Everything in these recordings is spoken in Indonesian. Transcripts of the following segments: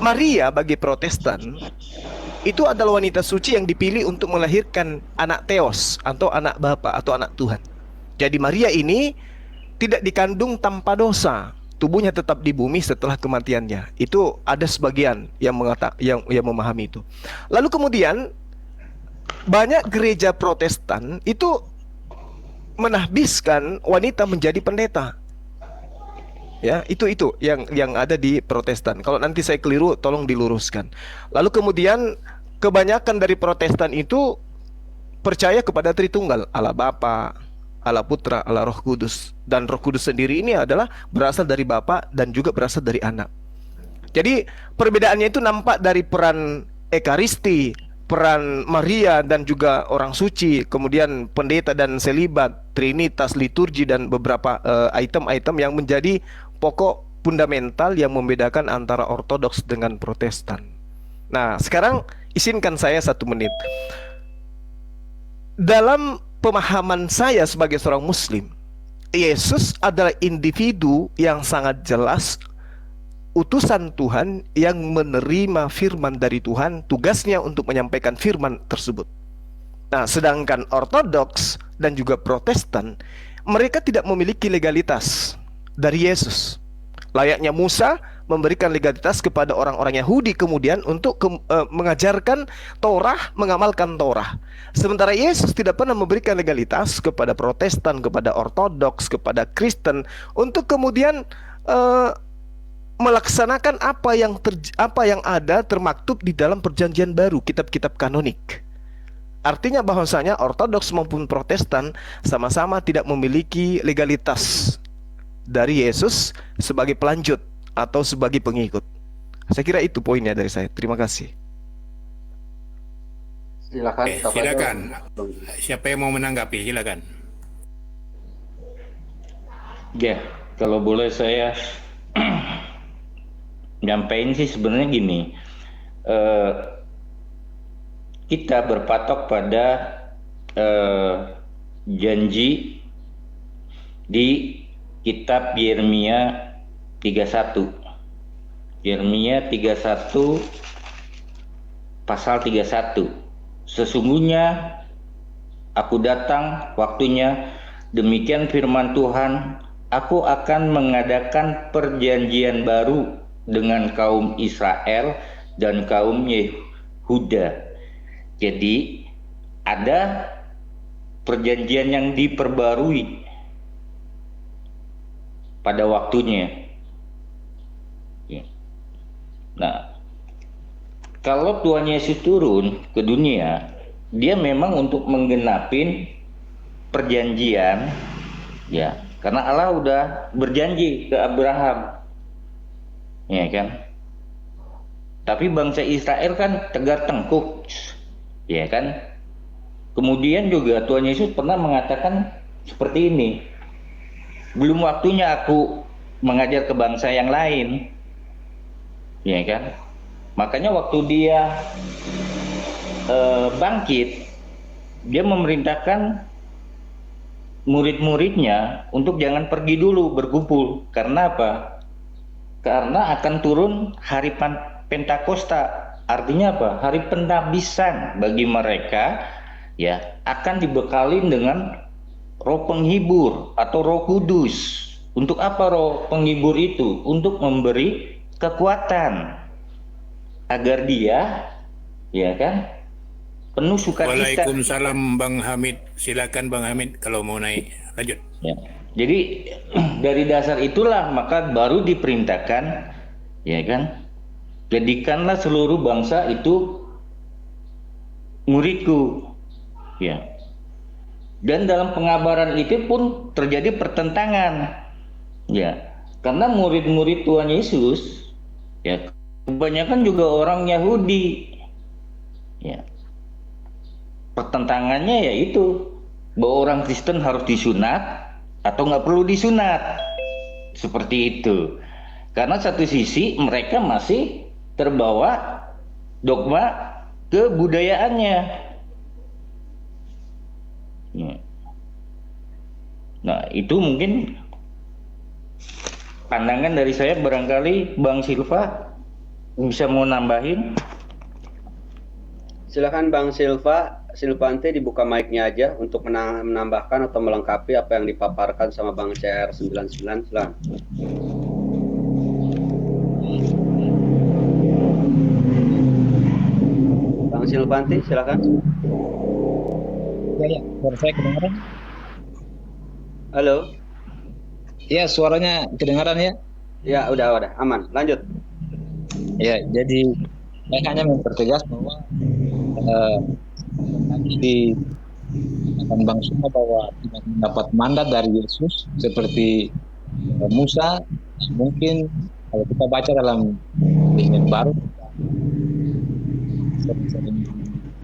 Maria bagi Protestan itu adalah wanita suci yang dipilih untuk melahirkan anak Theos atau anak Bapa atau anak Tuhan. Jadi Maria ini tidak dikandung tanpa dosa. Tubuhnya tetap di bumi setelah kematiannya. Itu ada sebagian yang yang memahami itu. Lalu kemudian banyak gereja Protestan itu menahbiskan wanita menjadi pendeta. Ya, itu yang ada di Protestan. Kalau nanti saya keliru, tolong diluruskan. Lalu kemudian kebanyakan dari Protestan itu percaya kepada Tritunggal, Allah Bapa, Allah Putra, Allah Roh Kudus. Dan Roh Kudus sendiri ini adalah berasal dari Bapa dan juga berasal dari Anak. Jadi perbedaannya itu nampak dari peran Ekaristi, peran Maria dan juga orang suci, kemudian pendeta dan selibat, trinitas, liturgi, dan beberapa item-item yang menjadi pokok fundamental yang membedakan antara Ortodoks dengan Protestan. Nah, sekarang izinkan saya 1 menit. Dalam pemahaman saya sebagai seorang Muslim, Yesus adalah individu yang sangat jelas utusan Tuhan yang menerima firman dari Tuhan, tugasnya untuk menyampaikan firman tersebut. Nah, sedangkan Ortodoks dan juga Protestan, mereka tidak memiliki legalitas dari Yesus. Layaknya Musa memberikan legalitas kepada orang-orang Yahudi kemudian untuk mengajarkan Torah, mengamalkan Torah. Sementara Yesus tidak pernah memberikan legalitas kepada Protestan, kepada Ortodoks, kepada Kristen untuk kemudian melaksanakan apa yang ada termaktub di dalam Perjanjian Baru, kitab-kitab kanonik. Artinya bahwasanya Ortodoks maupun Protestan sama-sama tidak memiliki legalitas dari Yesus sebagai pelanjut atau sebagai pengikut. Saya kira itu poinnya dari saya. Terima kasih. Silakan. Silakan. Siapa yang mau menanggapi? Silakan. Ya, kalau boleh saya nyampain sih sebenarnya gini. Kita berpatok pada janji di kitab Yeremia 31. Yeremia 31 pasal 31. Sesungguhnya aku datang waktunya, demikian firman Tuhan, aku akan mengadakan perjanjian baru dengan kaum Israel dan kaum Yehuda. Jadi ada perjanjian yang diperbarui pada waktunya. Nah, kalau Tuhan Yesus turun ke dunia, dia memang untuk menggenapin perjanjian, ya, karena Allah udah berjanji ke Abraham, ya kan. Tapi bangsa Israel kan tegar tengkuk, ya kan. Kemudian juga Tuhan Yesus pernah mengatakan seperti ini, belum waktunya aku mengajar ke bangsa yang lain, ya kan. Makanya waktu dia bangkit, dia memerintahkan murid-muridnya untuk jangan pergi dulu berkumpul. Karena apa? Karena akan turun hari Pentakosta. Artinya apa? Hari pendabisan bagi mereka, ya, akan dibekalin dengan roh penghibur atau Roh Kudus. Untuk apa roh penghibur itu? Untuk memberi kekuatan agar dia, ya kan, penuh sukacita. Waalaikumsalam Bang Hamid. Silakan Bang Hamid kalau mau naik. Lanjut. Ya. Jadi dari dasar itulah maka baru diperintahkan, ya kan, jadikanlah seluruh bangsa itu muridku, ya. Dan dalam pengabaran itu pun terjadi pertentangan, ya, karena murid-murid Tuhan Yesus, ya, kebanyakan juga orang Yahudi, ya. Pertentangannya yaitu bahwa orang Kristen harus disunat atau nggak perlu disunat, seperti itu. Karena satu sisi mereka masih terbawa dogma kebudayaannya. Ya. Nah, itu mungkin pandangan dari saya. Barangkali Bang Silva bisa mau nambahin? Silakan Bang Silvante dibuka mic-nya aja untuk menambahkan atau melengkapi apa yang dipaparkan sama Bang CR99. Silakan. Bang Silvante, silakan. Ya, suara saya kedengaran? Halo. Ya, suaranya kedengaran ya? Ya, udah, aman. Lanjut. Ya, jadi saya hanya mempertegas bahwa tadi di akan Bang Suma bahwa tidak mendapat mandat dari Yesus seperti Musa. Mungkin kalau kita baca dalam Perjanjian Baru sering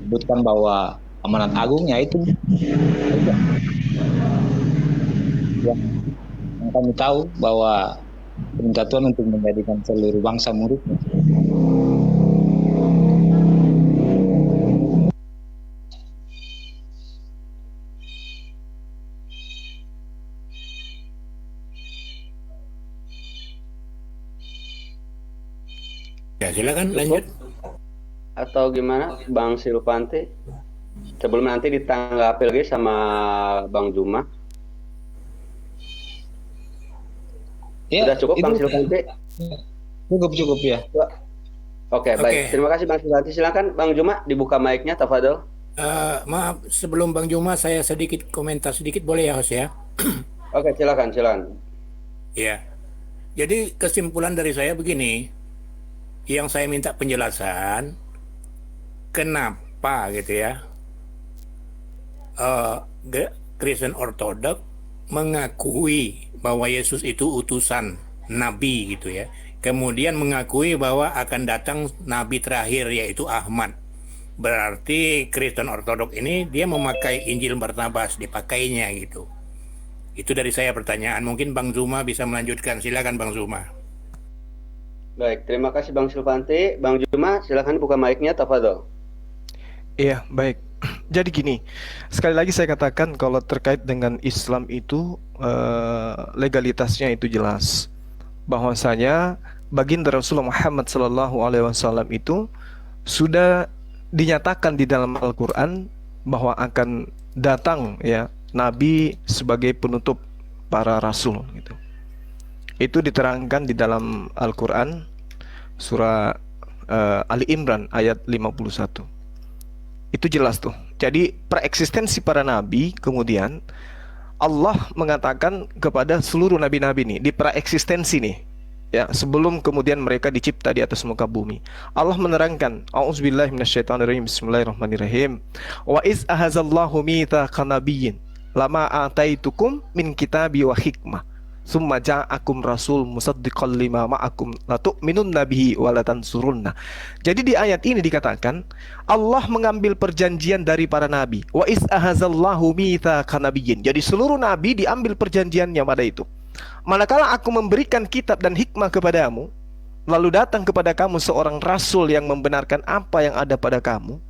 disebutkan bahwa amanat agung yaitu yang kami tahu bahwa perintah Tuhan untuk menjadikan seluruh bangsa muridnya. Ya, silakan lanjut. Atau gimana Bang Silvante? Sebelum nanti ditanggapi lagi sama Bang Juma. Ya, Sudah cukup Bang itu Silvante? cukup ya. Oke, baik. Terima kasih Bang Silvante. Silakan Bang Juma dibuka mic-nya, tafadhol. Maaf, sebelum Bang Juma saya sedikit komentar sedikit boleh ya, host ya? Oke, silakan. Ya. Jadi kesimpulan dari saya begini, yang saya minta penjelasan, kenapa gitu ya, Kristen Ortodok mengakui bahwa Yesus itu utusan Nabi gitu ya, kemudian mengakui bahwa akan datang Nabi terakhir yaitu Ahmad. Berarti Kristen Ortodok ini dia memakai Injil Barnabas, dipakainya gitu. Itu dari saya pertanyaan. Mungkin Bang Zuma bisa melanjutkan. Silakan Bang Zuma. Baik, terima kasih Bang Silvante. Bang Juma, silakan buka mic-nya, tafadhol. Iya, baik. Jadi gini, sekali lagi saya katakan kalau terkait dengan Islam itu legalitasnya itu jelas. Bahwasanya baginda Rasulullah Muhammad SAW itu sudah dinyatakan di dalam Al-Quran bahwa akan datang ya Nabi sebagai penutup para rasul gitu. Itu diterangkan di dalam Al-Quran surah Ali Imran ayat 51. Itu jelas tuh. Jadi preeksistensi para nabi, kemudian Allah mengatakan kepada seluruh nabi-nabi nih, di preeksistensi nih, ya, sebelum kemudian mereka dicipta di atas muka bumi. Allah menerangkan, A'udzubillahi minasyaitonirrajim, bismillahirrahmanirrahim. Wa iz ahazallahu mitsaqan nabiyyin lama ataitukum min kitabi wa hikmah summa ja'akum rasul musaddiqan lima ma'akum la tu'minun nabihi wa la tansurunna. Jadi di ayat ini dikatakan Allah mengambil perjanjian dari para nabi. Wa iz ahazallahu mitsaqan nabiyyin. Jadi seluruh nabi diambil perjanjiannya pada itu. Manakala aku memberikan kitab dan hikmah kepadamu, lalu datang kepada kamu seorang rasul yang membenarkan apa yang ada pada kamu,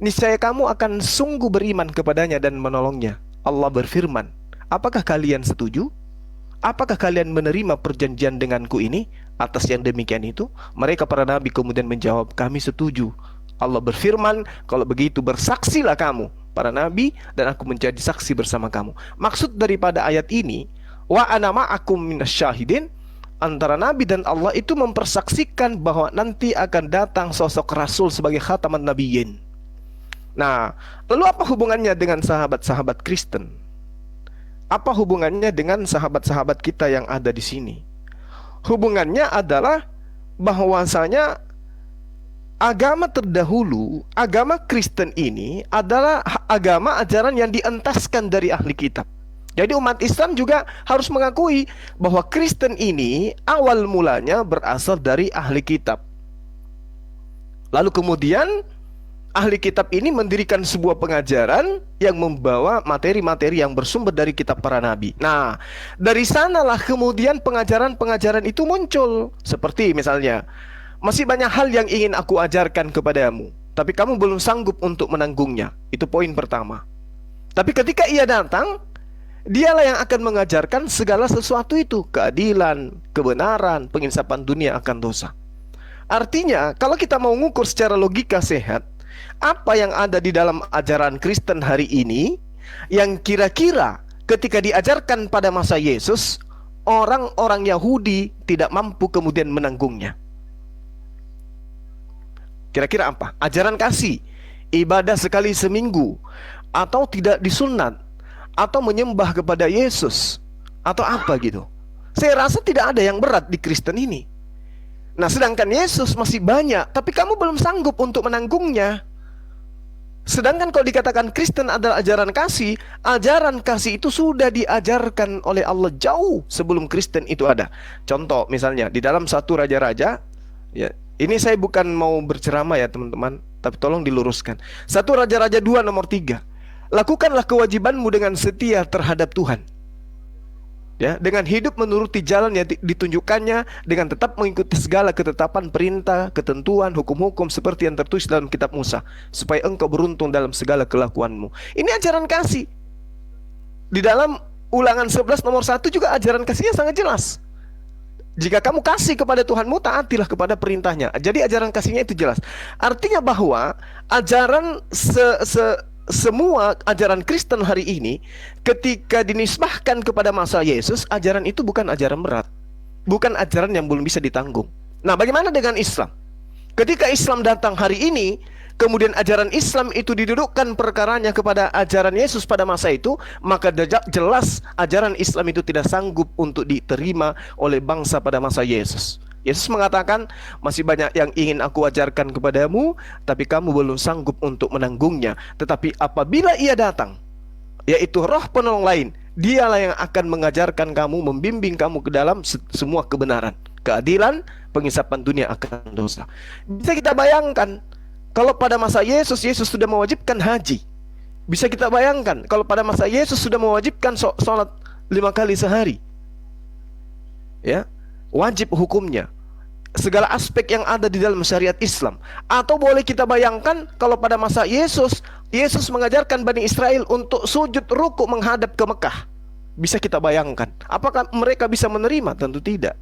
niscaya kamu akan sungguh beriman kepadanya dan menolongnya. Allah berfirman, apakah kalian setuju? Apakah kalian menerima perjanjian denganku ini? Atas yang demikian itu, mereka para nabi kemudian menjawab, kami setuju. Allah berfirman, kalau begitu bersaksilah kamu, para nabi, dan aku menjadi saksi bersama kamu. Maksud daripada ayat ini, wa ana ma'akum minasyahidin, antara nabi dan Allah itu mempersaksikan bahwa nanti akan datang sosok rasul sebagai khataman nabiyyin. Nah, lalu apa hubungannya dengan sahabat-sahabat Kristen? Apa hubungannya dengan sahabat-sahabat kita yang ada di sini? Hubungannya adalah bahwasanya agama terdahulu, agama Kristen ini adalah agama ajaran yang dientaskan dari ahli kitab. Jadi umat Islam juga harus mengakui bahwa Kristen ini awal mulanya berasal dari ahli kitab. Lalu kemudian ahli kitab ini mendirikan sebuah pengajaran yang membawa materi-materi yang bersumber dari kitab para nabi. Nah, dari sanalah kemudian pengajaran-pengajaran itu muncul. Seperti misalnya, masih banyak hal yang ingin aku ajarkan kepadamu, tapi kamu belum sanggup untuk menanggungnya. Itu poin pertama. Tapi ketika ia datang, dialah yang akan mengajarkan segala sesuatu itu, keadilan, kebenaran, penginsapan dunia akan dosa. Artinya, kalau kita mau ngukur secara logika sehat, apa yang ada di dalam ajaran Kristen hari ini yang kira-kira ketika diajarkan pada masa Yesus, orang-orang Yahudi tidak mampu kemudian menanggungnya. Kira-kira apa? Ajaran kasih, ibadah sekali seminggu, atau tidak disunat, atau menyembah kepada Yesus, atau apa gitu. Saya rasa tidak ada yang berat di Kristen ini. Nah, sedangkan Yesus masih banyak, tapi kamu belum sanggup untuk menanggungnya. Sedangkan kalau dikatakan Kristen adalah ajaran kasih itu sudah diajarkan oleh Allah jauh sebelum Kristen itu ada. Contoh misalnya di dalam 1 Raja-Raja, ya, ini saya bukan mau berceramah ya teman-teman, tapi tolong diluruskan. 1 Raja-Raja 2 nomor 3. Lakukanlah kewajibanmu dengan setia terhadap Tuhan. Ya, dengan hidup menuruti jalan yang ditunjukkannya, dengan tetap mengikuti segala ketetapan, perintah, ketentuan, hukum-hukum seperti yang tertulis dalam kitab Musa, supaya engkau beruntung dalam segala kelakuanmu. Ini ajaran kasih. Di dalam Ulangan 11 nomor 1 juga ajaran kasihnya sangat jelas. Jika kamu kasih kepada Tuhanmu, taatilah kepada perintahnya. Jadi ajaran kasihnya itu jelas. Artinya bahwa ajaran semua ajaran Kristen hari ini ketika dinisbahkan kepada masa Yesus, ajaran itu bukan ajaran berat, bukan ajaran yang belum bisa ditanggung. Nah, bagaimana dengan Islam? Ketika Islam datang hari ini, kemudian ajaran Islam itu didudukkan perkaranya kepada ajaran Yesus pada masa itu, maka jelas ajaran Islam itu tidak sanggup untuk diterima oleh bangsa pada masa Yesus. Yesus mengatakan, masih banyak yang ingin aku ajarkan kepadamu, tapi kamu belum sanggup untuk menanggungnya. Tetapi apabila ia datang, yaitu roh penolong lain, dialah yang akan mengajarkan kamu, membimbing kamu ke dalam semua kebenaran, keadilan, pengisapan dunia akan dosa. Bisa kita bayangkan, kalau pada masa Yesus, Yesus sudah mewajibkan haji. Bisa kita bayangkan, kalau pada masa Yesus sudah mewajibkan sholat 5 kali sehari. Ya, wajib hukumnya, segala aspek yang ada di dalam syariat Islam. Atau boleh kita bayangkan kalau pada masa Yesus mengajarkan Bani Israel untuk sujud ruku menghadap ke Mekah. Bisa kita bayangkan, apakah mereka bisa menerima? Tentu tidak.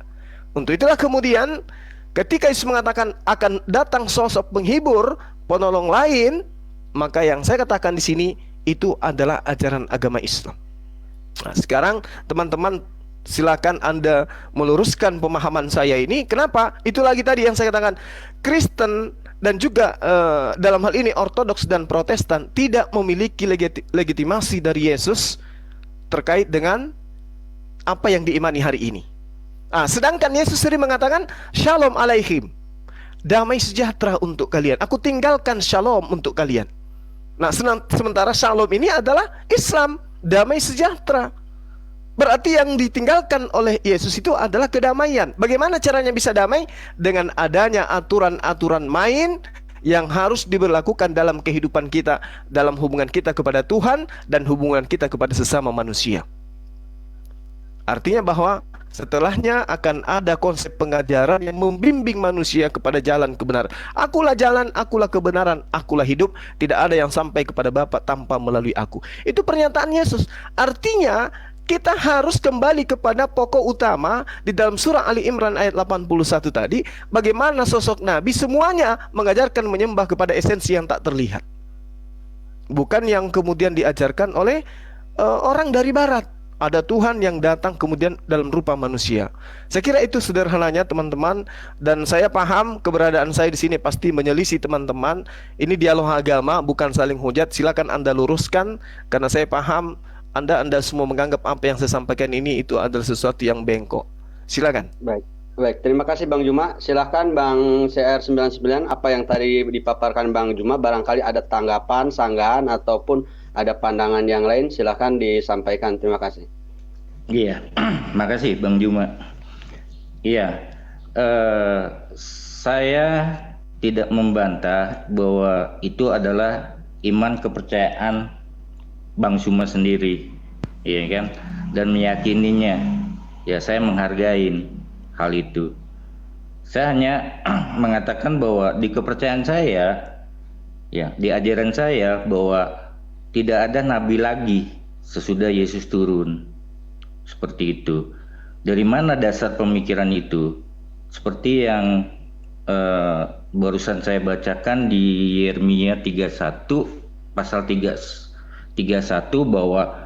Untuk itulah kemudian ketika Yesus mengatakan akan datang sosok penghibur, penolong lain, maka yang saya katakan di sini itu adalah ajaran agama Islam. Nah, sekarang teman-teman silakan Anda meluruskan pemahaman saya ini. Kenapa? Itu lagi tadi yang saya katakan, Kristen dan juga dalam hal ini Ortodoks dan Protestan tidak memiliki legitimasi dari Yesus terkait dengan apa yang diimani hari ini. Sedangkan Yesus sendiri mengatakan, Shalom alaihim, damai sejahtera untuk kalian. Aku tinggalkan shalom untuk kalian. Nah, sementara shalom ini adalah Islam, damai sejahtera. Berarti yang ditinggalkan oleh Yesus itu adalah kedamaian. Bagaimana caranya bisa damai? Dengan adanya aturan-aturan main yang harus diberlakukan dalam kehidupan kita, dalam hubungan kita kepada Tuhan dan hubungan kita kepada sesama manusia. Artinya bahwa setelahnya akan ada konsep pengajaran yang membimbing manusia kepada jalan kebenaran. Akulah jalan, akulah kebenaran, akulah hidup. Tidak ada yang sampai kepada Bapa tanpa melalui aku. Itu pernyataan Yesus. Artinya kita harus kembali kepada pokok utama di dalam surah Ali Imran ayat 81 tadi. Bagaimana sosok Nabi semuanya mengajarkan menyembah kepada esensi yang tak terlihat, bukan yang kemudian diajarkan oleh orang dari barat. Ada Tuhan yang datang kemudian dalam rupa manusia. Saya kira itu sederhananya teman-teman. Dan saya paham keberadaan saya di sini pasti menyelisih teman-teman. Ini dialog agama, bukan saling hujat. Silakan Anda luruskan, karena saya paham Anda semua menganggap apa yang saya sampaikan ini itu adalah sesuatu yang bengkok. Silakan. Baik, terima kasih Bang Juma. Silakan Bang CR99, apa yang tadi dipaparkan Bang Juma, barangkali ada tanggapan, sanggahan ataupun ada pandangan yang lain, silakan disampaikan. Terima kasih. Iya, makasih Bang Juma. Iya, saya tidak membantah bahwa itu adalah iman kepercayaan Bang Juma sendiri, iya kan, dan meyakininya. Ya, saya menghargai hal itu. Saya hanya mengatakan bahwa di kepercayaan saya, ya, di ajaran saya, bahwa tidak ada nabi lagi sesudah Yesus turun. Seperti itu. Dari mana dasar pemikiran itu? Seperti yang barusan saya bacakan di Yeremia 31 pasal 31 bahwa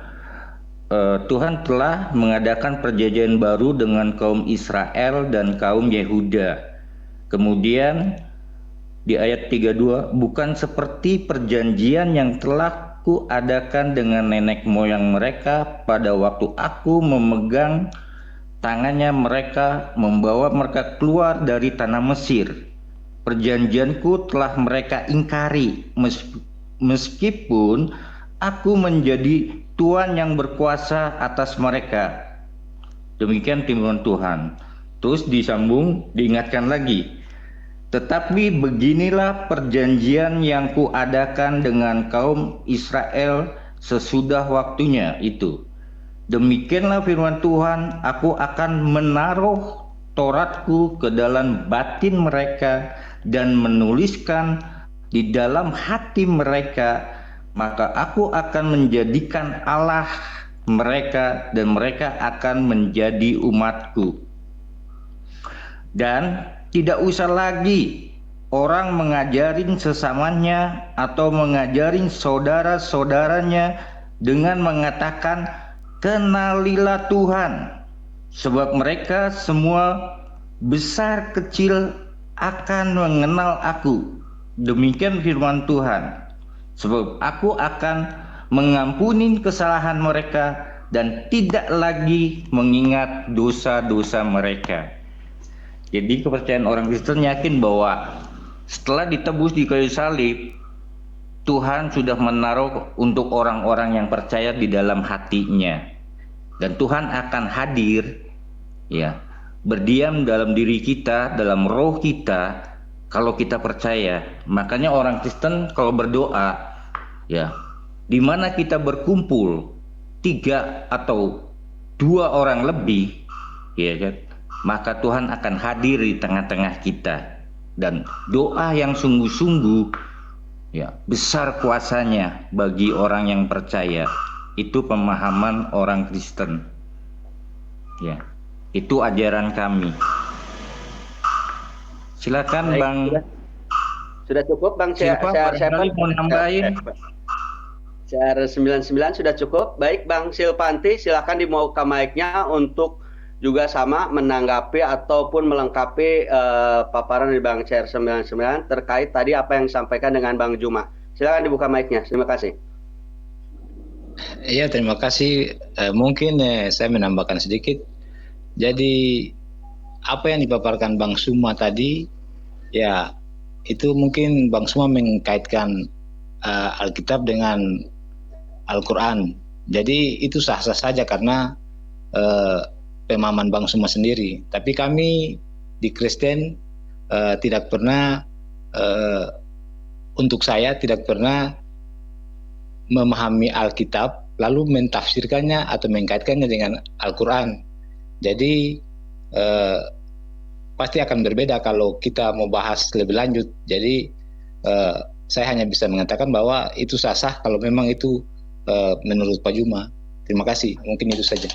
Tuhan telah mengadakan perjanjian baru dengan kaum Israel dan kaum Yehuda. Kemudian di ayat 32, bukan seperti perjanjian yang telah kuadakan dengan nenek moyang mereka pada waktu aku memegang tangannya mereka membawa mereka keluar dari tanah Mesir. Perjanjianku telah mereka ingkari, meskipun aku menjadi Tuhan yang berkuasa atas mereka. Demikian firman Tuhan. Terus disambung, diingatkan lagi. Tetapi beginilah perjanjian yang kuadakan dengan kaum Israel sesudah waktunya itu. Demikianlah firman Tuhan, aku akan menaruh Tauratku ke dalam batin mereka dan menuliskan di dalam hati mereka, maka aku akan menjadikan Allah mereka dan mereka akan menjadi umatku. Dan tidak usah lagi orang mengajarin sesamanya atau mengajarin saudara-saudaranya dengan mengatakan, kenalilah Tuhan, sebab mereka semua besar kecil akan mengenal aku. Demikian firman Tuhan. Sebab aku akan mengampuni kesalahan mereka dan tidak lagi mengingat dosa-dosa mereka. Jadi kepercayaan orang Kristen yakin bahwa setelah ditebus di kayu salib, Tuhan sudah menaruh untuk orang-orang yang percaya di dalam hatinya. Dan Tuhan akan hadir, ya, berdiam dalam diri kita, dalam roh kita, kalau kita percaya. Makanya orang Kristen kalau berdoa, ya, di mana kita berkumpul 3 atau 2 orang lebih, ya kan, maka Tuhan akan hadir di tengah-tengah kita. Dan doa yang sungguh-sungguh, ya, besar kuasanya bagi orang yang percaya. Itu pemahaman orang Kristen, ya, itu ajaran kami. Silakan Baik, Bang. sudah cukup Bang Silva, barangkali mau nambahin. CR99 sudah cukup. Baik Bang Silvanti, silakan dibuka mic-nya untuk juga sama menanggapi ataupun melengkapi paparan dari Bang CR99 terkait tadi apa yang disampaikan dengan Bang Juma. Silakan dibuka mic-nya. Terima kasih. Iya, terima kasih. Mungkin saya menambahkan sedikit. Jadi apa yang dipaparkan Bang Suma tadi, ya itu mungkin Bang Suma mengkaitkan Alkitab dengan Al-Quran. Jadi itu sah-sah saja karena pemahaman Bang Suma sendiri. Tapi kami di Kristen tidak pernah, untuk saya tidak pernah memahami Alkitab lalu mentafsirkannya atau mengkaitkannya dengan Al-Quran. Jadi pasti akan berbeda kalau kita mau bahas lebih lanjut. Jadi saya hanya bisa mengatakan bahwa itu sah-sah kalau memang itu menurut Pak Juma. Terima kasih, mungkin itu saja.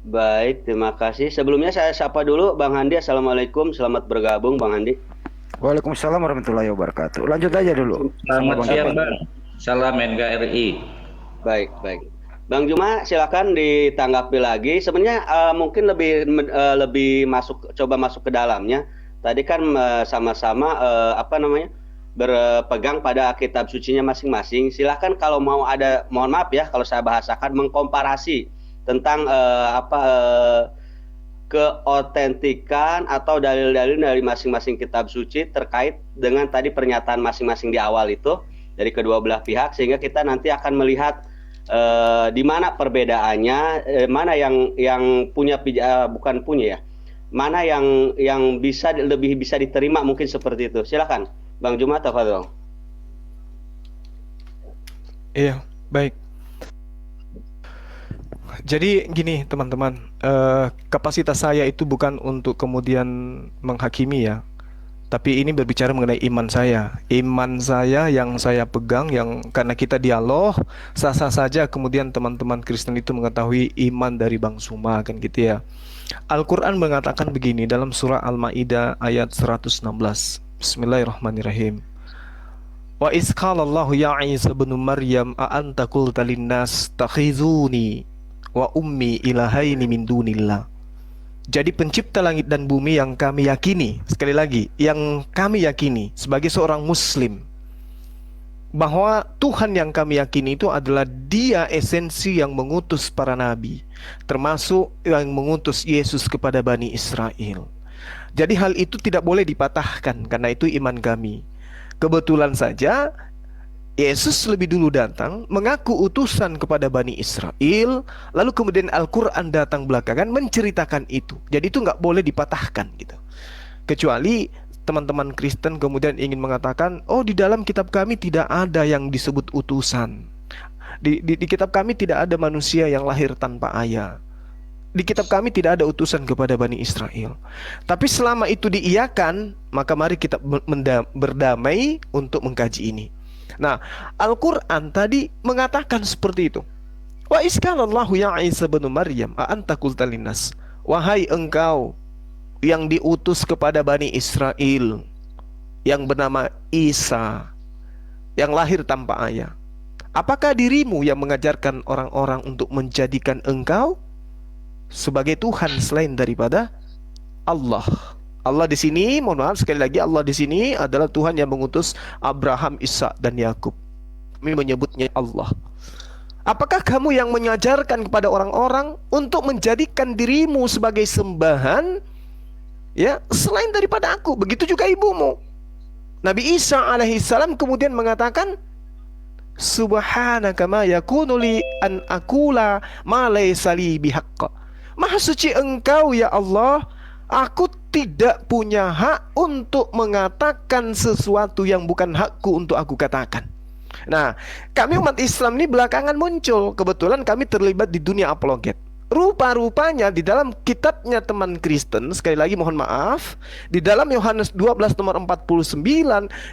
Baik, terima kasih. Sebelumnya saya sapa dulu Bang Handi. Assalamualaikum, selamat bergabung Bang Handi. Waalaikumsalam warahmatullahi wabarakatuh. Lanjut aja dulu. Selamat siang Bang. Salam NKRI. Baik, baik. Bang Juma, silakan ditanggapi lagi. Sebenarnya mungkin lebih coba masuk ke dalamnya. Tadi kan sama-sama berpegang pada kitab sucinya masing-masing. Silakan kalau mau ada, mohon maaf ya kalau saya bahasakan, mengkomparasi tentang keotentikan atau dalil-dalil dari masing-masing kitab suci terkait dengan tadi pernyataan masing-masing di awal itu dari kedua belah pihak, sehingga kita nanti akan melihat di mana perbedaannya, mana yang punya bukan punya ya, mana yang lebih bisa diterima, mungkin seperti itu. Silakan Bang Juma, tafadhol. Iya, baik. Jadi gini teman-teman, kapasitas saya itu bukan untuk kemudian menghakimi ya, tapi ini berbicara mengenai iman saya. Iman saya yang saya pegang, yang karena kita dialog, sah-sah saja kemudian teman-teman Kristen itu mengetahui iman dari Bang Suma, kan gitu ya. Al-Quran mengatakan begini dalam surah Al-Ma'idah ayat 116. Bismillahirrahmanirrahim. Wa iz qala Allahu ya Isa ibn Maryam a anta qulta lin-nas takhizuni wa ummi ilahaini min dunillah. Jadi pencipta langit dan bumi yang kami yakini, sekali lagi, yang kami yakini sebagai seorang muslim, bahwa Tuhan yang kami yakini itu adalah Dia esensi yang mengutus para nabi, termasuk yang mengutus Yesus kepada Bani Israel. Jadi hal itu tidak boleh dipatahkan, karena itu iman kami. Kebetulan saja Yesus lebih dulu datang mengaku utusan kepada Bani Israel, lalu kemudian Al-Quran datang belakangan menceritakan itu. Jadi itu nggak boleh dipatahkan gitu. Kecuali teman-teman Kristen kemudian ingin mengatakan, oh di dalam kitab kami tidak ada yang disebut utusan. Di kitab kami tidak ada manusia yang lahir tanpa ayah. Di kitab kami tidak ada utusan kepada Bani Israel. Tapi selama itu diiyakan, maka mari kita berdamai untuk mengkaji ini. Nah, Al-Quran tadi mengatakan seperti itu. Wa iskanallahu ya Isa bin Maryam a anta qulta linnas. Wahai engkau yang diutus kepada Bani Israel, yang bernama Isa, yang lahir tanpa ayah, apakah dirimu yang mengajarkan orang-orang untuk menjadikan engkau sebagai Tuhan selain daripada Allah? Allah di sini, mohon maaf sekali lagi, Allah di sini adalah Tuhan yang mengutus Abraham, Ishak dan Yakub. Kami menyebutnya Allah. Apakah kamu yang mengajarkan kepada orang-orang untuk menjadikan dirimu sebagai sembahan, ya, selain daripada aku? Begitu juga ibumu. Nabi Isa alaihissalam kemudian mengatakan, Subhanaka ma yakunu li an aqula ma laysa li bihaqq. Maha suci engkau ya Allah, aku tidak punya hak untuk mengatakan sesuatu yang bukan hakku untuk aku katakan. Nah, kami umat Islam ini belakangan muncul. Kebetulan kami terlibat di dunia apologet. Rupa-rupanya di dalam kitabnya teman Kristen, sekali lagi mohon maaf, di dalam Yohanes 12 nomor 49,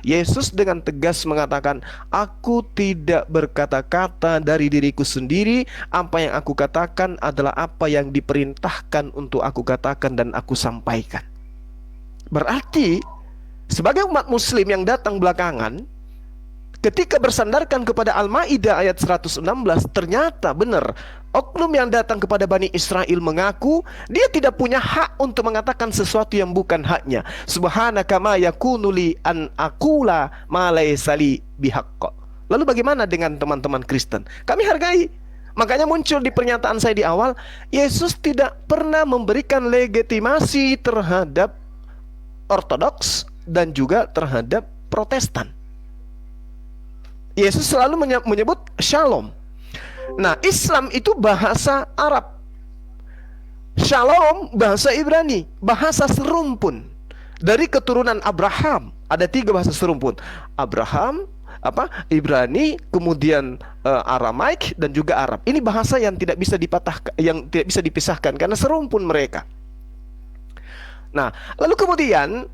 Yesus dengan tegas mengatakan, aku tidak berkata-kata dari diriku sendiri, apa yang aku katakan adalah apa yang diperintahkan untuk aku katakan dan aku sampaikan. Berarti sebagai umat muslim yang datang belakangan, ketika bersandarkan kepada Al-Ma'idah ayat 116, ternyata benar oknum yang datang kepada Bani Israel mengaku dia tidak punya hak untuk mengatakan sesuatu yang bukan haknya. Subhanaka ma yakunu li an aqula ma laysa li bihaqq. Lalu bagaimana dengan teman-teman Kristen? Kami hargai. Makanya muncul di pernyataan saya di awal, Yesus tidak pernah memberikan legitimasi terhadap Ortodoks dan juga terhadap Protestan. Yesus selalu menyebut shalom. Nah, Islam itu bahasa Arab, Shalom bahasa Ibrani, bahasa serumpun dari keturunan Abraham. Ada 3 bahasa serumpun: Abraham, Ibrani, kemudian Aramaik dan juga Arab. Ini bahasa yang tidak bisa dipatahkan, yang tidak bisa dipisahkan karena serumpun mereka. Nah, lalu kemudian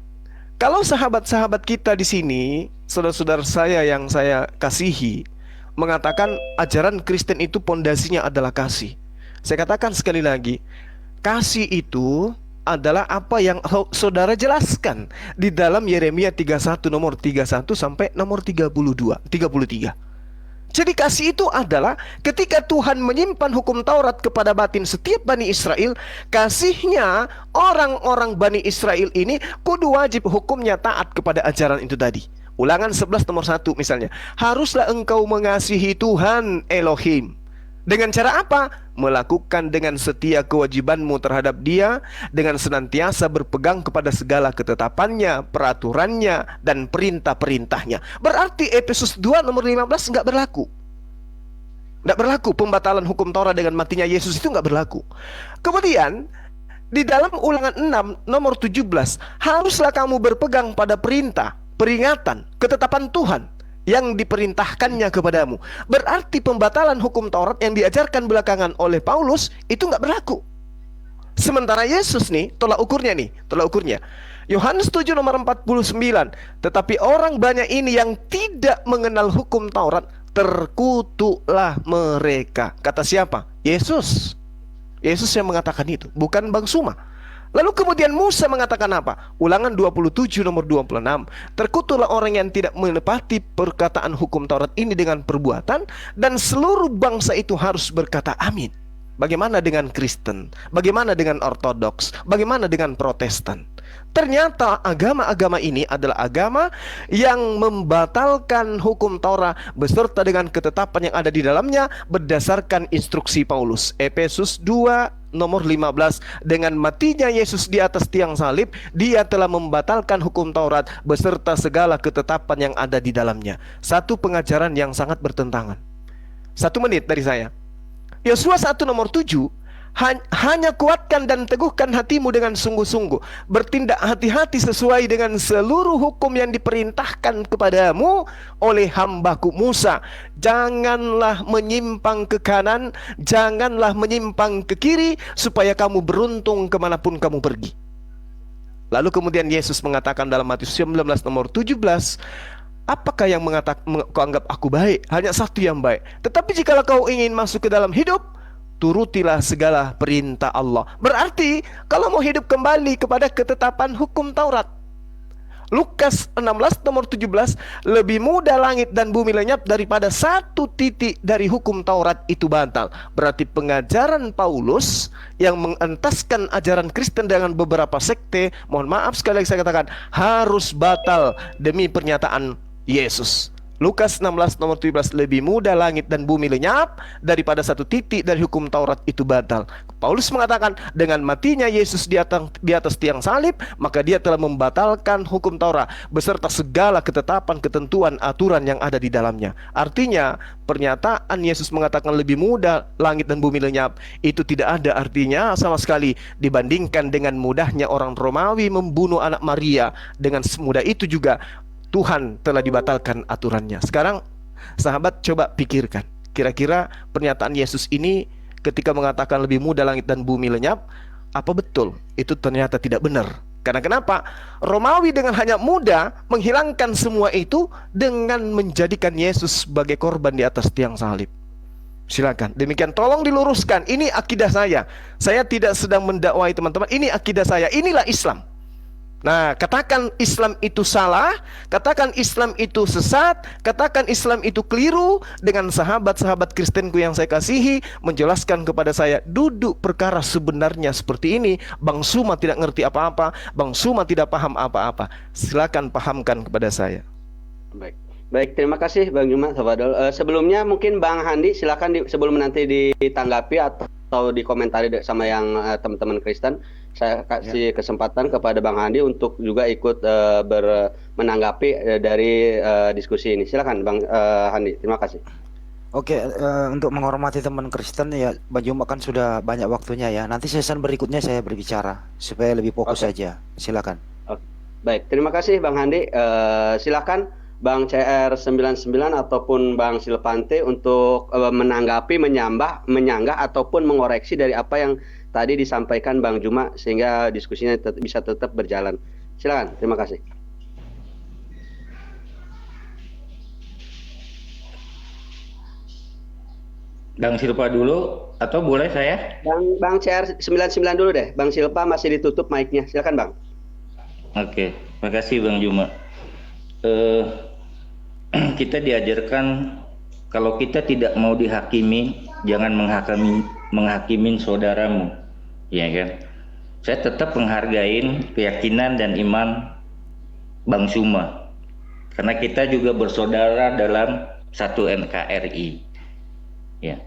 kalau sahabat-sahabat kita di sini, saudara-saudara saya yang saya kasihi, mengatakan ajaran Kristen itu pondasinya adalah kasih. Saya katakan sekali lagi, kasih itu adalah apa yang saudara jelaskan di dalam Yeremia 31 nomor 31 sampai nomor 33. Jadi kasih itu adalah ketika Tuhan menyimpan hukum Taurat kepada batin setiap Bani Israel, kasihnya orang-orang Bani Israel ini kudu wajib hukumnya taat kepada ajaran itu tadi. Ulangan 11 nomor 1 misalnya, haruslah engkau mengasihi Tuhan Elohim. Dengan cara apa? Melakukan dengan setia kewajibanmu terhadap Dia, dengan senantiasa berpegang kepada segala ketetapannya, peraturannya, dan perintah-perintahnya. Berarti Efesus 2 nomor 15 nggak berlaku. Nggak berlaku pembatalan hukum Taurat dengan matinya Yesus, itu nggak berlaku. Kemudian di dalam Ulangan 6 nomor 17, haruslah kamu berpegang pada perintah, peringatan, ketetapan Tuhan yang diperintahkannya kepadamu. Berarti pembatalan hukum Taurat yang diajarkan belakangan oleh Paulus itu nggak berlaku. Sementara Yesus nih, tolak ukurnya. Yohanes 7 nomor 49, tetapi orang banyak ini yang tidak mengenal hukum Taurat, terkutuklah mereka. Kata siapa? Yesus. Yesus yang mengatakan itu, bukan Bang Suma. Lalu kemudian Musa mengatakan apa? Ulangan 27 nomor 26. Terkutuklah orang yang tidak menepati perkataan hukum Taurat ini dengan perbuatan, dan seluruh bangsa itu harus berkata amin. Bagaimana dengan Kristen? Bagaimana dengan Ortodoks? Bagaimana dengan Protestan? Ternyata agama-agama ini adalah agama yang membatalkan hukum Taurat beserta dengan ketetapan yang ada di dalamnya berdasarkan instruksi Paulus. Efesus 2 nomor 15, dengan matinya Yesus di atas tiang salib, dia telah membatalkan hukum Taurat beserta segala ketetapan yang ada di dalamnya. Satu pengajaran yang sangat bertentangan. 1 menit dari saya. Yosua 1 nomor 7, hanya kuatkan dan teguhkan hatimu dengan sungguh-sungguh, bertindak hati-hati sesuai dengan seluruh hukum yang diperintahkan kepadamu oleh hambaku Musa. Janganlah menyimpang ke kanan, janganlah menyimpang ke kiri, supaya kamu beruntung kemanapun kamu pergi. Lalu kemudian Yesus mengatakan dalam Matius 19 nomor 17, apakah yang kau anggap aku baik? Hanya satu yang baik. Tetapi jikalau kau ingin masuk ke dalam hidup, turutilah segala perintah Allah. Berarti kalau mau hidup kembali kepada ketetapan hukum Taurat, Lukas 16 nomor 17, lebih mudah langit dan bumi lenyap daripada satu titik dari hukum Taurat itu batal. Berarti pengajaran Paulus yang mengentaskan ajaran Kristen dengan beberapa sekte, mohon maaf sekali lagi saya katakan, harus batal demi pernyataan Yesus. Lukas 16 nomor 17, lebih mudah langit dan bumi lenyap daripada satu titik dari hukum Taurat itu batal. Paulus mengatakan dengan matinya Yesus di atas tiang salib, maka dia telah membatalkan hukum Taurat beserta segala ketetapan, ketentuan, aturan yang ada di dalamnya. Artinya pernyataan Yesus mengatakan lebih mudah langit dan bumi lenyap, itu tidak ada artinya sama sekali dibandingkan dengan mudahnya orang Romawi membunuh anak Maria. Dengan semudah itu juga Tuhan telah dibatalkan aturannya. Sekarang sahabat coba pikirkan, kira-kira pernyataan Yesus ini ketika mengatakan lebih mudah langit dan bumi lenyap, apa betul itu ternyata tidak benar? Karena kenapa? Romawi dengan hanya mudah menghilangkan semua itu dengan menjadikan Yesus sebagai korban di atas tiang salib. Silakan, demikian tolong diluruskan. Ini akidah saya. Saya tidak sedang mendakwai teman-teman. Ini akidah saya. Inilah Islam. Nah, katakan Islam itu salah, katakan Islam itu sesat, katakan Islam itu keliru, dengan sahabat-sahabat Kristenku yang saya kasihi menjelaskan kepada saya duduk perkara sebenarnya seperti ini. Bang Suma tidak ngerti apa-apa, Bang Suma tidak paham apa-apa. Silakan pahamkan kepada saya. Baik, terima kasih Bang Juma Tafadhol. Sebelumnya mungkin Bang Handi silakan sebelum nanti ditanggapi atau dikomentari sama yang teman-teman Kristen. Saya kasih kesempatan kepada Bang Handi untuk juga ikut menanggapi dari diskusi ini. Silakan Bang Handi, terima kasih. Oke, untuk menghormati teman Kristen ya, Bang Juma kan sudah banyak waktunya ya. Nanti season berikutnya saya berbicara supaya lebih fokus saja. Silakan. Baik, terima kasih Bang Handi. Silakan Bang CR99 ataupun Bang Silvante untuk menanggapi, menyanggah ataupun mengoreksi dari apa yang tadi disampaikan Bang Juma sehingga diskusinya bisa tetap berjalan. Silakan, terima kasih. Bang Silpa dulu atau boleh saya? Bang CR99 dulu deh. Bang Silpa masih ditutup mic-nya. Silakan Bang. Oke, makasih Bang Juma. Kita diajarkan kalau kita tidak mau dihakimi, jangan menghakimin saudaramu, ya kan? Saya tetap menghargai keyakinan dan iman Bang Suma, karena kita juga bersaudara dalam satu NKRI, ya.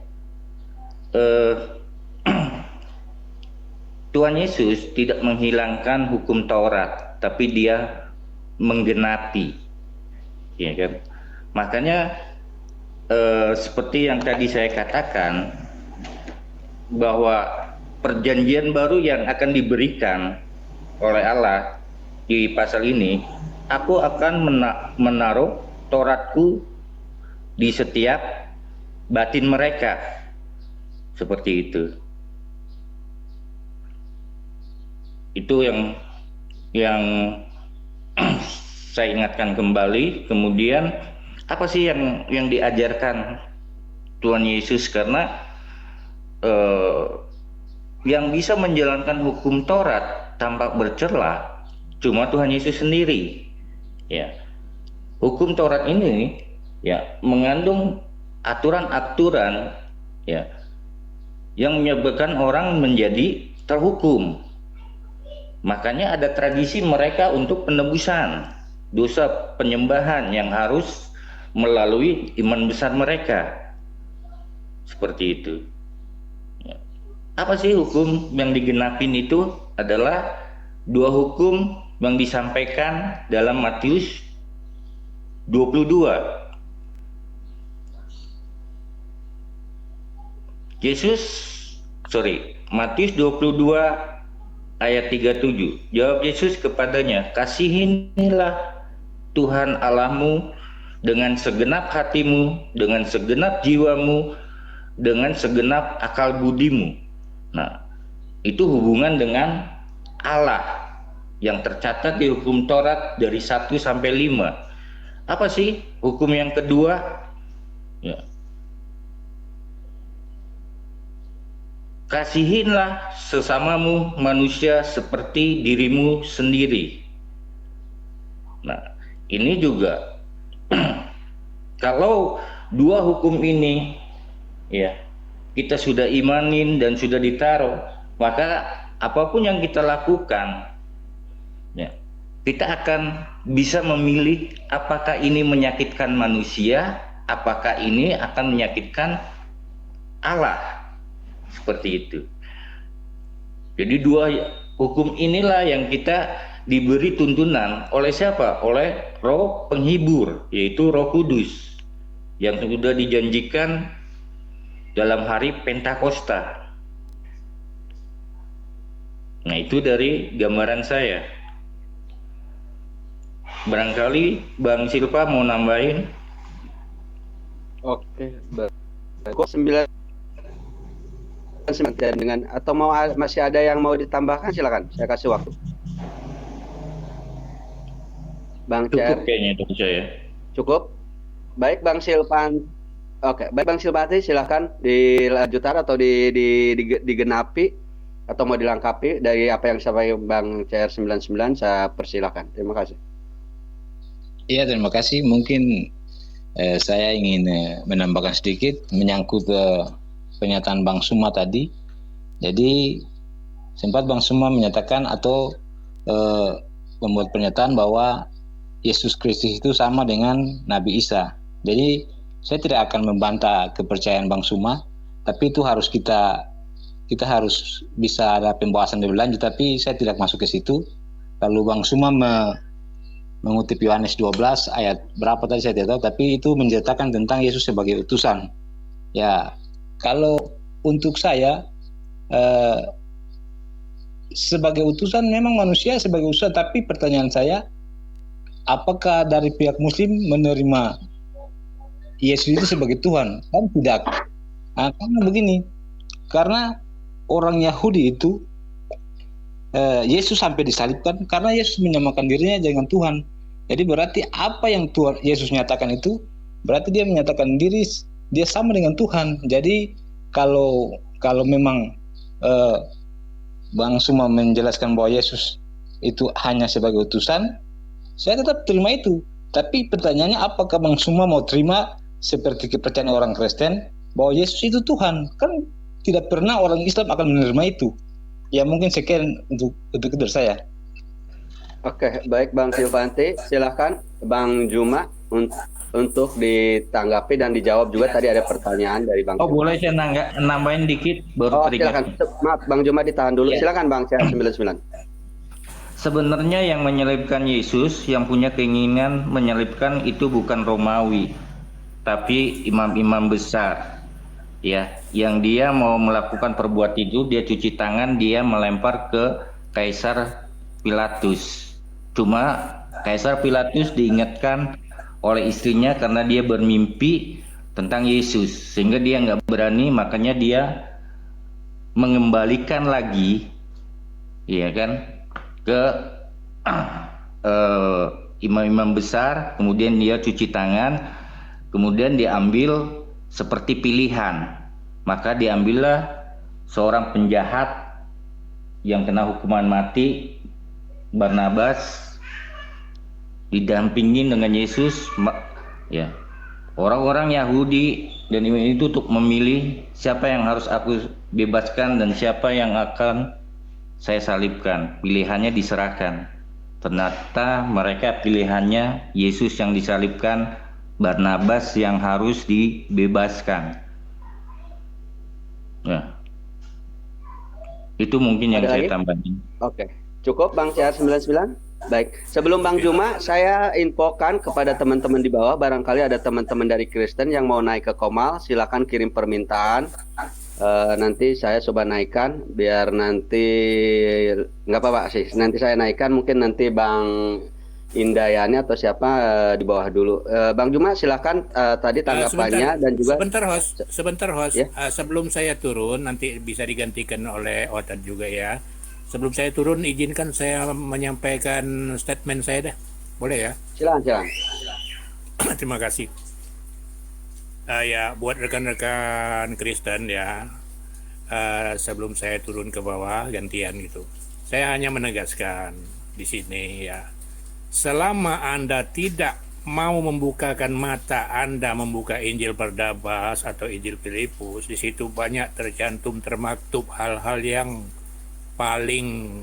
Tuhan Yesus tidak menghilangkan hukum Taurat, tapi Dia menggenapi, ya kan? Makanya seperti yang tadi saya katakan, bahwa perjanjian baru yang akan diberikan oleh Allah di pasal ini, aku akan menaruh Tauratku di setiap batin mereka, seperti itu. Itu yang saya ingatkan kembali. Kemudian apa sih yang diajarkan Tuhan Yesus? Karena yang bisa menjalankan hukum Taurat tanpa bercela cuma Tuhan Yesus sendiri. Ya, hukum Taurat ini ya mengandung aturan-aturan ya yang menyebabkan orang menjadi terhukum. Makanya ada tradisi mereka untuk penebusan dosa penyembahan yang harus melalui iman besar mereka. Seperti itu. Ya. Apa sih hukum yang digenapin itu? Adalah dua hukum yang disampaikan dalam Matius 22. Matius 22 ayat 37. Jawab Yesus kepadanya, "Kasihinilah Tuhan Allahmu dengan segenap hatimu, dengan segenap jiwamu, dengan segenap akal budimu." Nah, itu hubungan dengan Allah yang tercatat di hukum Taurat dari 1 sampai 5. Apa sih hukum yang kedua? Ya. Kasihinlah sesamamu manusia seperti dirimu sendiri. Nah, ini juga kalau dua hukum ini ya kita sudah imanin dan sudah ditaruh, maka apapun yang kita lakukan ya, kita akan bisa memilih apakah ini menyakitkan manusia, apakah ini akan menyakitkan Allah. Seperti itu. Jadi dua hukum inilah yang kita diberi tuntunan oleh siapa? Oleh Roh Penghibur, yaitu Roh Kudus yang sudah dijanjikan dalam hari Pentakosta. Nah, itu dari gambaran saya. Barangkali Bang Silva mau nambahin. Oke, baik. Kok 9 dengan atau masih ada yang mau ditambahkan, silakan. Saya kasih waktu. Bang Cukup CR. kayaknya itu saya. Cukup. Baik Bang Silvan. Oke, baik Bang Silvati, silakan dilanjutkan atau digenapi atau mau dilengkapi dari apa yang disampaikan Bang CR99, saya persilakan. Terima kasih. Iya, terima kasih. Mungkin saya ingin menambahkan sedikit menyangkut pernyataan Bang Suma tadi. Jadi sempat Bang Suma menyatakan atau membuat pernyataan bahwa Yesus Kristus itu sama dengan Nabi Isa. Jadi saya tidak akan membantah kepercayaan Bang Suma, tapi itu harus kita harus bisa ada pembahasan lebih lanjut, tapi saya tidak masuk ke situ. Lalu Bang Suma mengutip Yohanes 12 ayat berapa tadi saya tidak tahu, tapi itu menceritakan tentang Yesus sebagai utusan. Ya, kalau untuk saya sebagai utusan memang manusia sebagai utusan, tapi pertanyaan saya, apakah dari pihak Muslim menerima Yesus itu sebagai Tuhan? Kan tidak. Nah, karena begini, karena orang Yahudi itu Yesus sampai disalibkan karena Yesus menyamakan dirinya dengan Tuhan. Jadi berarti apa yang Tuhan Yesus nyatakan itu berarti dia menyatakan diri dia sama dengan Tuhan. Jadi kalau memang Bang Suma menjelaskan bahwa Yesus itu hanya sebagai utusan, saya tetap terima itu. Tapi pertanyaannya, apakah Bang Suma mau terima seperti kepercayaan orang Kristen bahwa Yesus itu Tuhan? Kan tidak pernah orang Islam akan menerima itu. Ya mungkin sekian untuk dari saya. Oke, baik Bang Silvanti, silakan Bang Juma untuk ditanggapi dan dijawab juga. Tadi ada pertanyaan dari Bang. Oh, boleh saya nambahin dikit baru silakan. Maaf Bang Juma, ditahan dulu. Ya. Silakan Bang CR99. Sebenarnya yang menyelipkan Yesus, yang punya keinginan menyelipkan itu bukan Romawi, tapi imam-imam besar. Ya, yang dia mau melakukan perbuatan itu, dia cuci tangan, dia melempar ke Kaisar Pilatus. Cuma Kaisar Pilatus diingatkan oleh istrinya karena dia bermimpi tentang Yesus, sehingga dia nggak berani, makanya dia mengembalikan lagi, ya kan, ke imam-imam besar. Kemudian dia cuci tangan, kemudian diambil seperti pilihan, maka diambillah seorang penjahat yang kena hukuman mati, Barnabas didampingin dengan Yesus, ya. Orang-orang Yahudi dan Yunani itu untuk memilih siapa yang harus aku bebaskan dan siapa yang akan saya salibkan. Pilihannya diserahkan. Ternyata mereka pilihannya Yesus yang disalibkan, Barnabas yang harus dibebaskan. Ya. Itu mungkin yang Ada saya lagi? tambahin. Oke, cukup Bang CR 99? Baik, sebelum Bang Juma, saya infokan kepada teman-teman di bawah, barangkali ada teman-teman dari Kristen yang mau naik ke Komal, silakan kirim permintaan. Nanti saya coba naikkan, biar nanti nggak apa-apa sih. Nanti saya naikkan, mungkin nanti Bang Indayani atau siapa di bawah dulu. Bang Juma, silakan tadi tanggapannya dan juga. Sebentar host. Ya. Sebelum saya turun, nanti bisa digantikan oleh Otan juga ya. Sebelum saya turun, izinkan saya menyampaikan statement saya dah. Boleh ya? Silakan. Terima kasih. Ya, buat rekan-rekan Kristen ya, sebelum saya turun ke bawah gantian gitu, saya hanya menegaskan di sini ya, selama Anda tidak mau membukakan mata Anda membuka Injil Barnabas atau Injil Filipus, di situ banyak tercantum termaktub hal-hal yang paling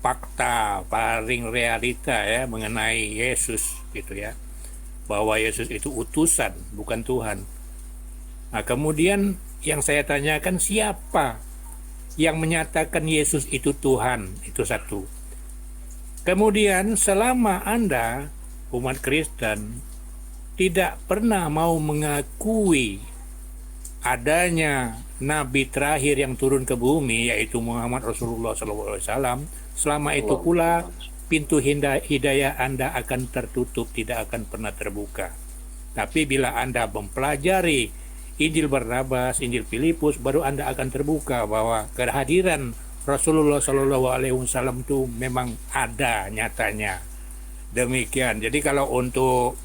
fakta, paling realita ya mengenai Yesus gitu ya, bahwa Yesus itu utusan bukan Tuhan. Nah, kemudian yang saya tanyakan, siapa yang menyatakan Yesus itu Tuhan? Itu satu. Kemudian selama Anda umat Kristen tidak pernah mau mengakui adanya nabi terakhir yang turun ke bumi, yaitu Muhammad Rasulullah SAW, selama itu pula pintu hidayah Anda akan tertutup, tidak akan pernah terbuka. Tapi bila Anda mempelajari Injil Barnabas, Injil Filipus, baru Anda akan terbuka bahwa kehadiran Rasulullah SAW itu memang ada nyatanya. Demikian. Jadi kalau untuk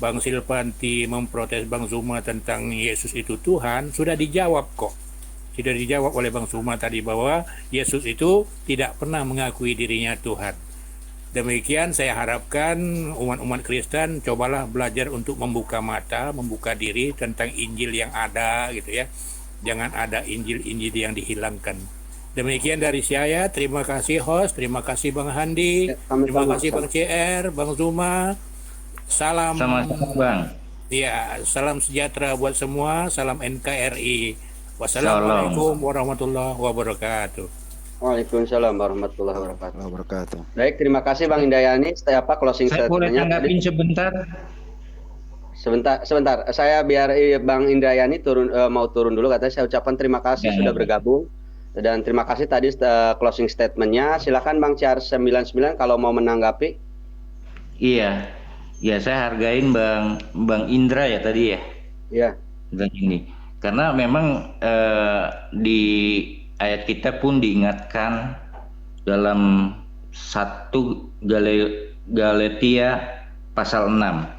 Bang Silvanti memprotes Bang Zuma tentang Yesus itu Tuhan, sudah dijawab kok. Sudah dijawab oleh Bang Zuma tadi bahwa Yesus itu tidak pernah mengakui dirinya Tuhan. Demikian saya harapkan umat-umat Kristen cobalah belajar untuk membuka mata, membuka diri tentang Injil yang ada gitu ya. Jangan ada Injil-Injil yang dihilangkan. Demikian dari saya. Terima kasih host, terima kasih Bang Handi, terima kasih Bang CR, Bang Zuma. Salam. Sama-sama Bang. Ya, salam sejahtera buat semua. Salam NKRI. Wassalamualaikum warahmatullahi wabarakatuh. Waalaikumsalam warahmatullahi wabarakatuh. Wabarakatuh. Baik, terima kasih Bang Indayani. Closing Saya boleh statement-nya tanggapin sebentar? Sebentar. Saya biar Bang Indayani mau turun dulu, katanya. Saya ucapkan terima kasih sudah bergabung. Dan terima kasih tadi closing statement-nya. Silakan Bang CR 99 kalau mau menanggapi. Iya. Ya, saya hargain Bang Indra ya tadi ya. Iya. Dan ini karena memang di ayat kita pun diingatkan dalam 1 Galatia pasal 6.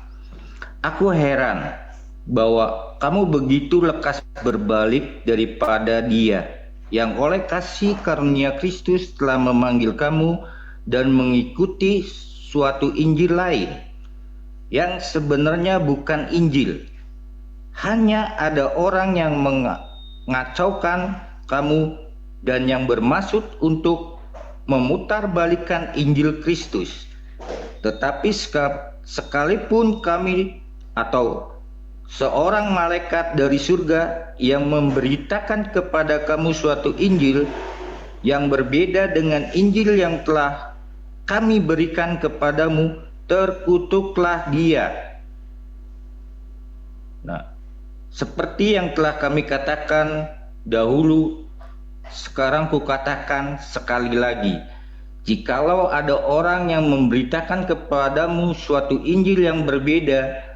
Aku heran bahwa kamu begitu lekas berbalik daripada Dia yang oleh kasih karunia Kristus telah memanggil kamu dan mengikuti suatu Injil lain yang sebenarnya bukan Injil. Hanya ada orang yang mengacaukan kamu dan yang bermaksud untuk memutarbalikkan Injil Kristus. Tetapi sekalipun kami atau seorang malaikat dari surga yang memberitakan kepada kamu suatu Injil yang berbeda dengan Injil yang telah kami berikan kepadamu, terkutuklah dia. Nah, seperti yang telah kami katakan dahulu, sekarang kukatakan sekali lagi, jikalau ada orang yang memberitakan kepadamu suatu Injil yang berbeda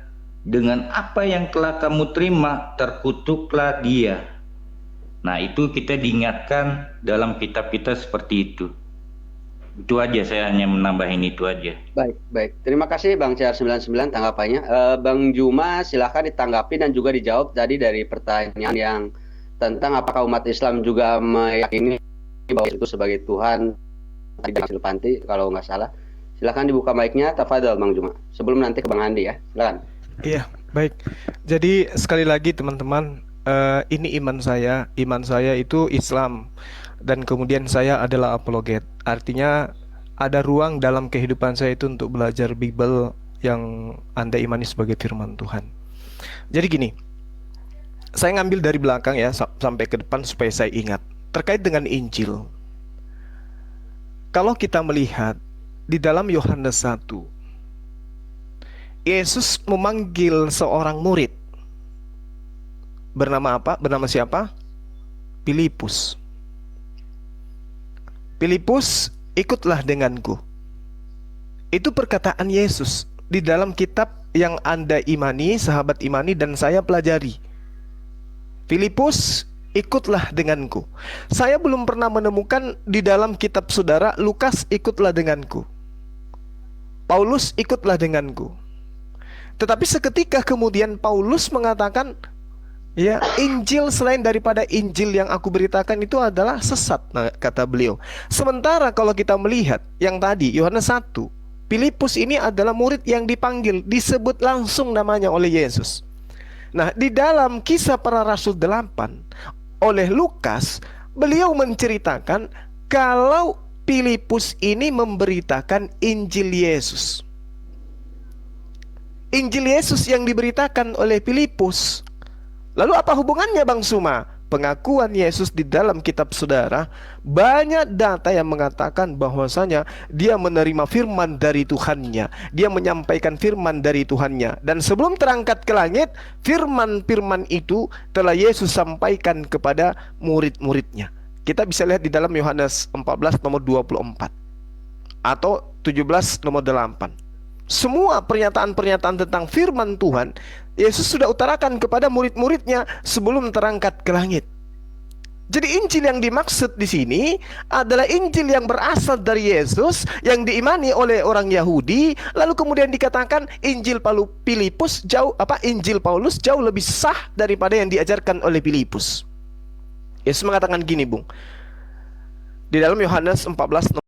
dengan apa yang telah kamu terima, terkutuklah dia. Nah, itu kita diingatkan dalam kitab kita seperti itu. Itu aja, saya hanya menambahin itu aja. Baik. Terima kasih Bang CR99 tanggapannya. Bang Juma silahkan ditanggapi dan juga dijawab tadi dari pertanyaan yang tentang apakah umat Islam juga meyakini bahwa itu sebagai Tuhan tidak Silvanti kalau nggak salah. Silakan dibuka mic-nya, tafadhol Bang Juma. Sebelum nanti ke Bang Andi ya, silakan. Iya, baik. Jadi sekali lagi teman-teman, ini iman saya. Iman saya itu Islam, dan kemudian saya adalah apologet. Artinya ada ruang dalam kehidupan saya itu untuk belajar Bible yang Anda imani sebagai firman Tuhan. Jadi gini, saya ngambil dari belakang ya sampai ke depan supaya saya ingat terkait dengan Injil. Kalau kita melihat di dalam Yohanes 1, Yesus memanggil seorang murid. Bernama apa? Bernama siapa? Filipus. Filipus, ikutlah denganku. Itu perkataan Yesus di dalam kitab yang Anda imani, sahabat imani, dan saya pelajari. Filipus, ikutlah denganku. Saya belum pernah menemukan di dalam kitab saudara Lukas, ikutlah denganku. Paulus, ikutlah denganku. Tetapi seketika kemudian Paulus mengatakan, ya, Injil selain daripada Injil yang aku beritakan itu adalah sesat, kata beliau. Sementara kalau kita melihat yang tadi Yohanes 1, Filipus ini adalah murid yang dipanggil, disebut langsung namanya oleh Yesus. Nah, di dalam Kisah Para Rasul 8 oleh Lukas, beliau menceritakan kalau Filipus ini memberitakan Injil Yesus. Injil Yesus yang diberitakan oleh Filipus. Lalu apa hubungannya Bang Suma? Pengakuan Yesus di dalam kitab saudara, banyak data yang mengatakan bahwasanya dia menerima firman dari Tuhannya. Dia menyampaikan firman dari Tuhannya. Dan sebelum terangkat ke langit, firman-firman itu telah Yesus sampaikan kepada murid-muridnya. Kita bisa lihat di dalam Yohanes 14 nomor 24 atau 17 nomor 8. Semua pernyataan-pernyataan tentang firman Tuhan Yesus sudah utarakan kepada murid-muridnya sebelum terangkat ke langit. Jadi Injil yang dimaksud di sini adalah Injil yang berasal dari Yesus, yang diimani oleh orang Yahudi. Lalu kemudian dikatakan Injil Injil Paulus jauh lebih sah daripada yang diajarkan oleh Filipus. Yesus mengatakan gini, Bung. Di dalam Yohanes 14